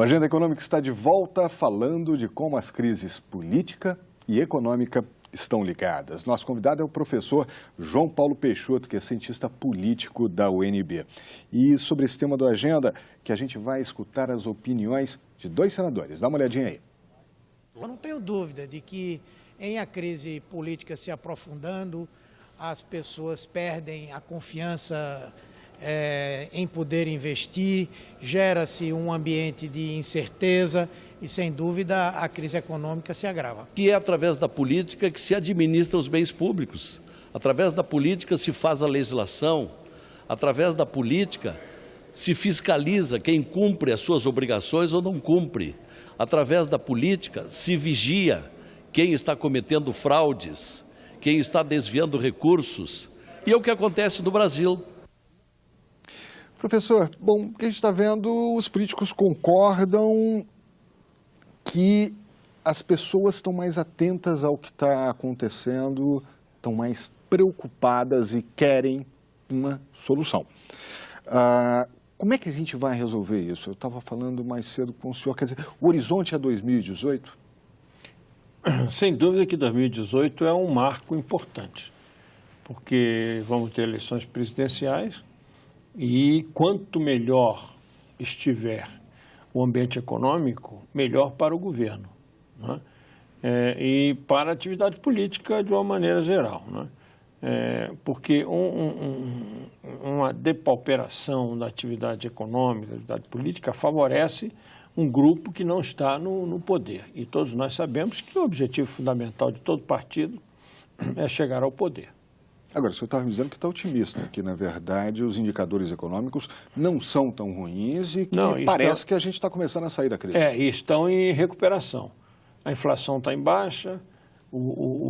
O Agenda Econômica está de volta falando de como as crises política e econômica estão ligadas. Nosso convidado é o professor João Paulo Peixoto, que é cientista político da UNB. E sobre esse tema do Agenda, que a gente vai escutar as opiniões de dois senadores. Dá uma olhadinha aí. Eu não tenho dúvida de que, em a crise política se aprofundando, as pessoas perdem a confiança em poder investir, gera-se um ambiente de incerteza e, sem dúvida, a crise econômica se agrava. Que é através da política que se administra os bens públicos, através da política se faz a legislação, através da política se fiscaliza quem cumpre as suas obrigações ou não cumpre, através da política se vigia quem está cometendo fraudes, quem está desviando recursos, e é o que acontece no Brasil. Professor, bom, o que a gente está vendo, os políticos concordam que as pessoas estão mais atentas ao que está acontecendo, estão mais preocupadas e querem uma solução. Como é que a gente vai resolver isso? Eu estava falando mais cedo com o senhor, quer dizer, o horizonte é 2018? Sem dúvida que 2018 é um marco importante, porque vamos ter eleições presidenciais e quanto melhor estiver o ambiente econômico, melhor para o governo, né? E para a atividade política de uma maneira geral, né? Porque uma depauperação da atividade econômica, da atividade política, favorece um grupo que não está no poder. E todos nós sabemos que o objetivo fundamental de todo partido é chegar ao poder. Agora, o senhor estava me dizendo que está otimista, que, na verdade, os indicadores econômicos não são tão ruins e que parece que a gente está começando a sair da crise. E estão em recuperação. A inflação está em baixa,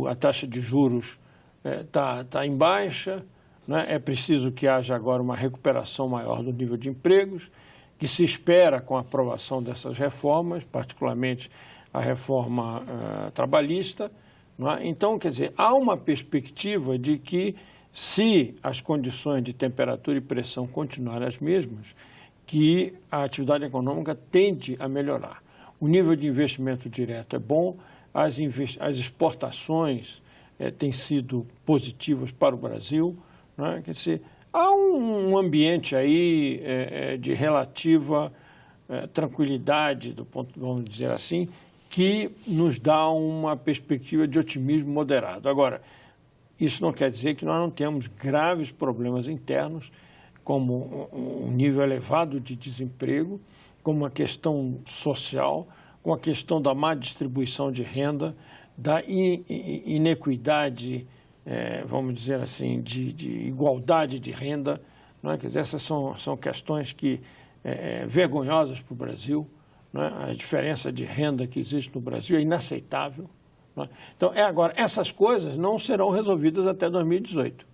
a taxa de juros está em baixa, né? É preciso que haja agora uma recuperação maior do nível de empregos, que se espera com a aprovação dessas reformas, particularmente a reforma trabalhista. Não é? Então, quer dizer, há uma perspectiva de que, se as condições de temperatura e pressão continuarem as mesmas, que a atividade econômica tende a melhorar. O nível de investimento direto é bom, as exportações têm sido positivas para o Brasil, não é? Quer dizer, há um ambiente aí de relativa tranquilidade, do ponto, vamos dizer assim, que nos dá uma perspectiva de otimismo moderado. Agora, isso não quer dizer que nós não temos graves problemas internos, como um nível elevado de desemprego, como a questão social, com a questão da má distribuição de renda, da inequidade, vamos dizer assim, de igualdade de renda, não é? Quer dizer, essas são questões que vergonhosas para o Brasil. A diferença de renda que existe no Brasil é inaceitável. Então, agora, essas coisas não serão resolvidas até 2018.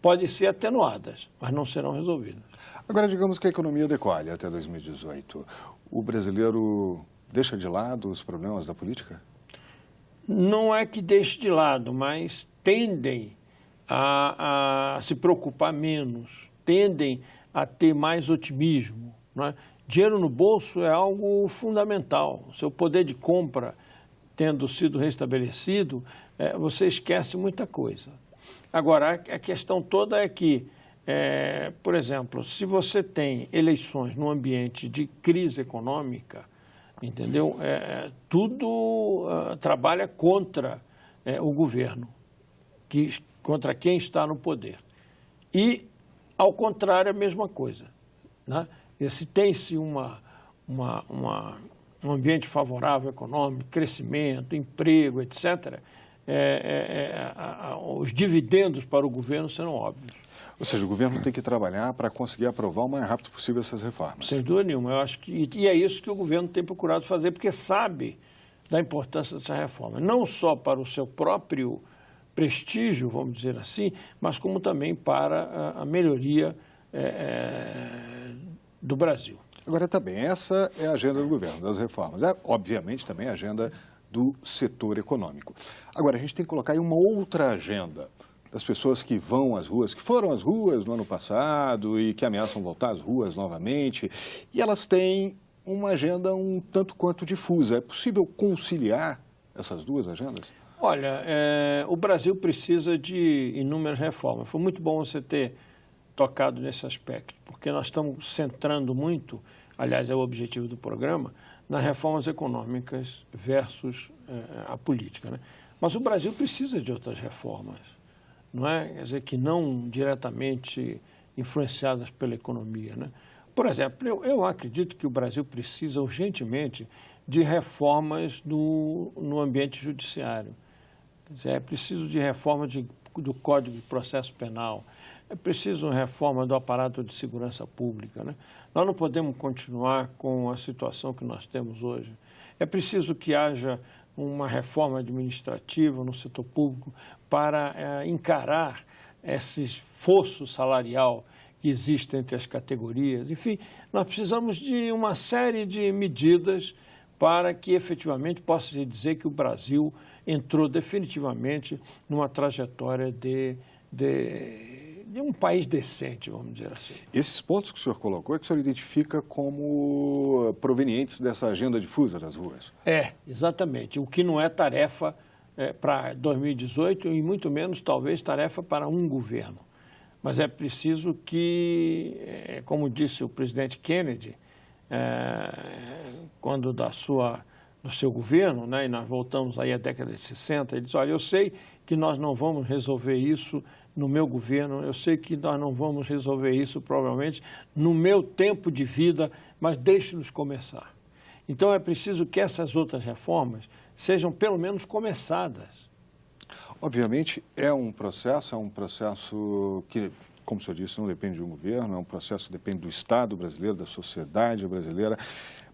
Podem ser atenuadas, mas não serão resolvidas. Agora, digamos que a economia decolhe até 2018. O brasileiro deixa de lado os problemas da política? Não é que deixe de lado, mas tendem a se preocupar menos, tendem a ter mais otimismo, não é? Dinheiro no bolso é algo fundamental. O seu poder de compra tendo sido restabelecido, você esquece muita coisa. Agora, a questão toda é que, por exemplo, se você tem eleições num ambiente de crise econômica, entendeu? Tudo trabalha contra o governo, contra quem está no poder. E, ao contrário, é a mesma coisa, né? Se tem-se um ambiente favorável econômico, crescimento, emprego, etc., os dividendos para o governo serão óbvios. Ou seja, o governo tem que trabalhar para conseguir aprovar o mais rápido possível essas reformas. Sem dúvida nenhuma. Eu acho e é isso que o governo tem procurado fazer, porque sabe da importância dessa reforma. Não só para o seu próprio prestígio, vamos dizer assim, mas como também para a melhoria do Brasil. Agora, também, essa é a agenda do governo, das reformas. Obviamente, também a agenda do setor econômico. Agora, a gente tem que colocar aí uma outra agenda das pessoas que vão às ruas, que foram às ruas no ano passado e que ameaçam voltar às ruas novamente. E elas têm uma agenda um tanto quanto difusa. É possível conciliar essas duas agendas? Olha, o Brasil precisa de inúmeras reformas. Foi muito bom você ter tocado nesse aspecto, porque nós estamos centrando muito, aliás, é o objetivo do programa, nas reformas econômicas versus a política, né? Mas o Brasil precisa de outras reformas, não é? Quer dizer, que não diretamente influenciadas pela economia, né? Por exemplo, eu acredito que o Brasil precisa urgentemente de reformas no ambiente judiciário. Quer dizer, é preciso de reforma do Código de Processo Penal, é preciso uma reforma do aparato de segurança pública, né? Nós não podemos continuar com a situação que nós temos hoje. É preciso que haja uma reforma administrativa no setor público para encarar esse fosso salarial que existe entre as categorias. Enfim, nós precisamos de uma série de medidas para que efetivamente possa se dizer que o Brasil entrou definitivamente numa trajetória de um país decente, vamos dizer assim. Esses pontos que o senhor colocou é que o senhor identifica como provenientes dessa agenda difusa das ruas? Exatamente. O que não é tarefa para 2018 e muito menos, talvez, tarefa para um governo. Mas é preciso que, como disse o presidente Kennedy, quando do seu governo, né, e nós voltamos aí à década de 60, ele disse, olha, eu sei que nós não vamos resolver isso no meu governo, eu sei que nós não vamos resolver isso provavelmente no meu tempo de vida, mas deixe-nos começar. Então é preciso que essas outras reformas sejam pelo menos começadas. Obviamente é um processo que, como o senhor disse, não depende de um governo, é um processo que depende do Estado brasileiro, da sociedade brasileira,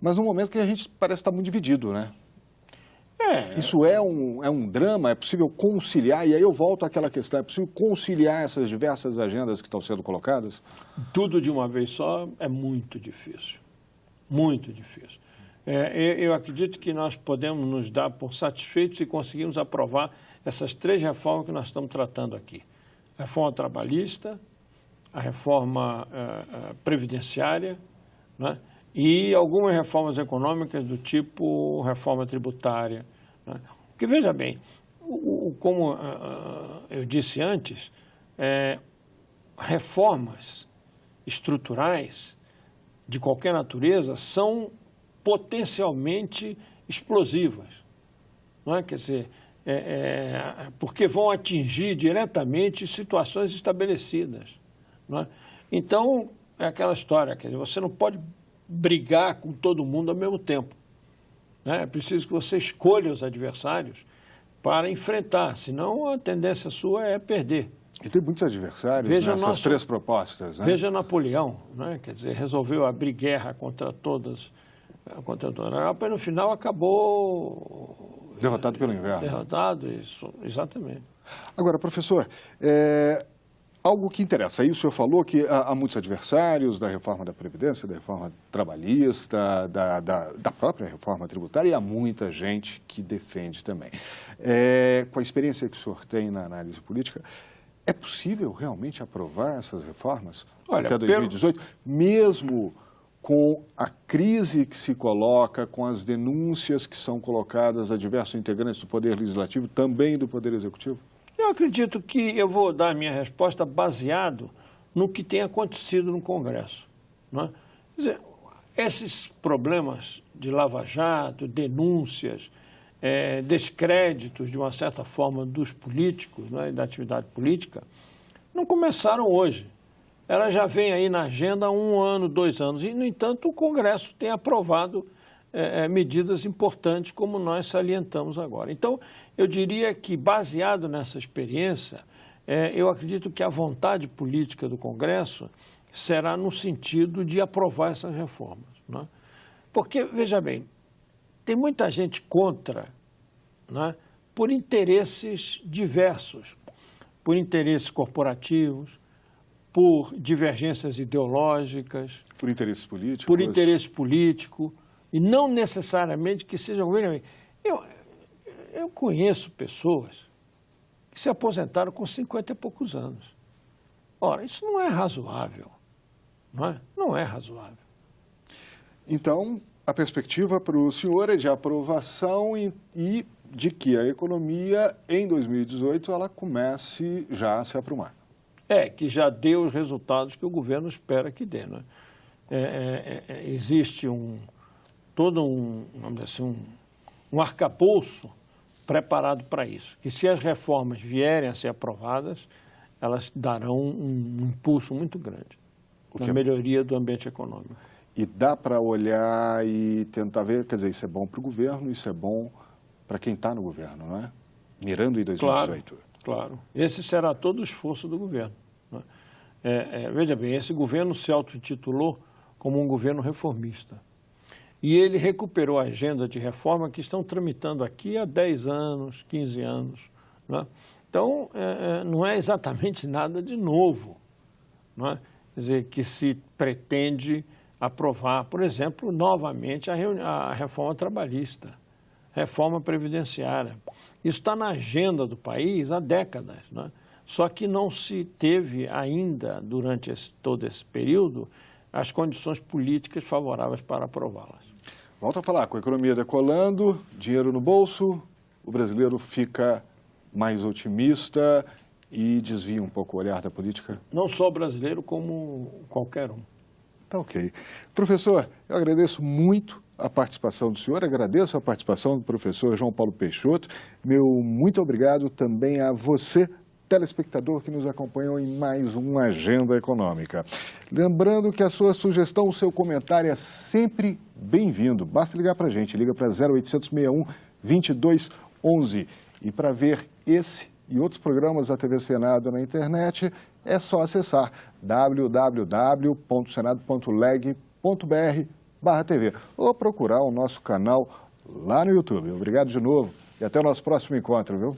mas num momento que a gente parece estar muito dividido, né? Isso é um drama, é possível conciliar, e aí eu volto àquela questão, é possível conciliar essas diversas agendas que estão sendo colocadas? Tudo de uma vez só é muito difícil, muito difícil. Eu acredito que nós podemos nos dar por satisfeitos se conseguirmos aprovar essas 3 reformas que nós estamos tratando aqui. A reforma trabalhista, a reforma previdenciária, né? E algumas reformas econômicas do tipo reforma tributária, né? Porque, veja bem, como eu disse antes, reformas estruturais de qualquer natureza são potencialmente explosivas, não é? Quer dizer, porque vão atingir diretamente situações estabelecidas, não é? Então, é aquela história, quer dizer, você não pode brigar com todo mundo ao mesmo tempo, né? É preciso que você escolha os adversários para enfrentar, senão a tendência sua é perder. E tem muitos adversários nessas 3 propostas, né? Veja Napoleão, né? Quer dizer, resolveu abrir guerra contra toda a Europa e no final acabou derrotado pelo inverno. Derrotado, isso, exatamente. Agora, professor, algo que interessa, aí o senhor falou que há muitos adversários da reforma da Previdência, da reforma trabalhista, da própria reforma tributária, e há muita gente que defende também. Com a experiência que o senhor tem na análise política, é possível realmente aprovar essas reformas até 2018, mesmo com a crise que se coloca, com as denúncias que são colocadas a diversos integrantes do Poder Legislativo, também do Poder Executivo? Eu acredito que eu vou dar a minha resposta baseado no que tem acontecido no Congresso, não é? Quer dizer, esses problemas de lava-jato, denúncias, descréditos, de uma certa forma, dos políticos, não é, da atividade política, não começaram hoje. Ela já vem aí na agenda há 1 ano, 2 anos, e, no entanto, o Congresso tem aprovado medidas importantes, como nós salientamos agora. Então, eu diria que, baseado nessa experiência, eu acredito que a vontade política do Congresso será no sentido de aprovar essas reformas, não é? Porque, veja bem, tem muita gente contra, não é? Por interesses diversos, por interesses corporativos, por divergências ideológicas, por interesses políticos. Por interesse político, e não necessariamente que seja governo. Eu conheço pessoas que se aposentaram com 50 e poucos anos. Ora, isso não é razoável, não é? Não é razoável. Então, A perspectiva para o senhor é de aprovação e de que a economia, em 2018, ela comece já a se aprumar. Que já deu os resultados que o governo espera que dê, né? Existe vamos dizer assim, um arcabouço preparado para isso, que se as reformas vierem a ser aprovadas, elas darão um impulso muito grande na melhoria do ambiente econômico. E dá para olhar e tentar ver, quer dizer, isso é bom para o governo, isso é bom para quem está no governo, não é? Mirando em 2018. Claro. Esse será todo o esforço do governo, né? Veja bem, esse governo se auto-intitulou como um governo reformista. E ele recuperou a agenda de reforma que estão tramitando aqui há 10 anos, 15 anos, né? Então, não é exatamente nada de novo, não é? Quer dizer, que se pretende aprovar, por exemplo, novamente a reforma trabalhista, reforma previdenciária. Isso está na agenda do país há décadas, né? Só que não se teve ainda, durante todo esse período, as condições políticas favoráveis para aprová-las. Volto a falar, com a economia decolando, dinheiro no bolso, o brasileiro fica mais otimista e desvia um pouco o olhar da política? Não só o brasileiro, como qualquer um. Tá ok. Professor, eu agradeço muito a participação do senhor, agradeço a participação do professor João Paulo Peixoto. Meu muito obrigado também a você, telespectador que nos acompanhou em mais uma Agenda Econômica. Lembrando que a sua sugestão, o seu comentário é sempre bem-vindo. Basta ligar para a gente, liga para 0800 61 2211. E para ver esse e outros programas da TV Senado na internet, é só acessar www.senado.leg.br/TV ou procurar o nosso canal lá no YouTube. Obrigado de novo e até o nosso próximo encontro, viu?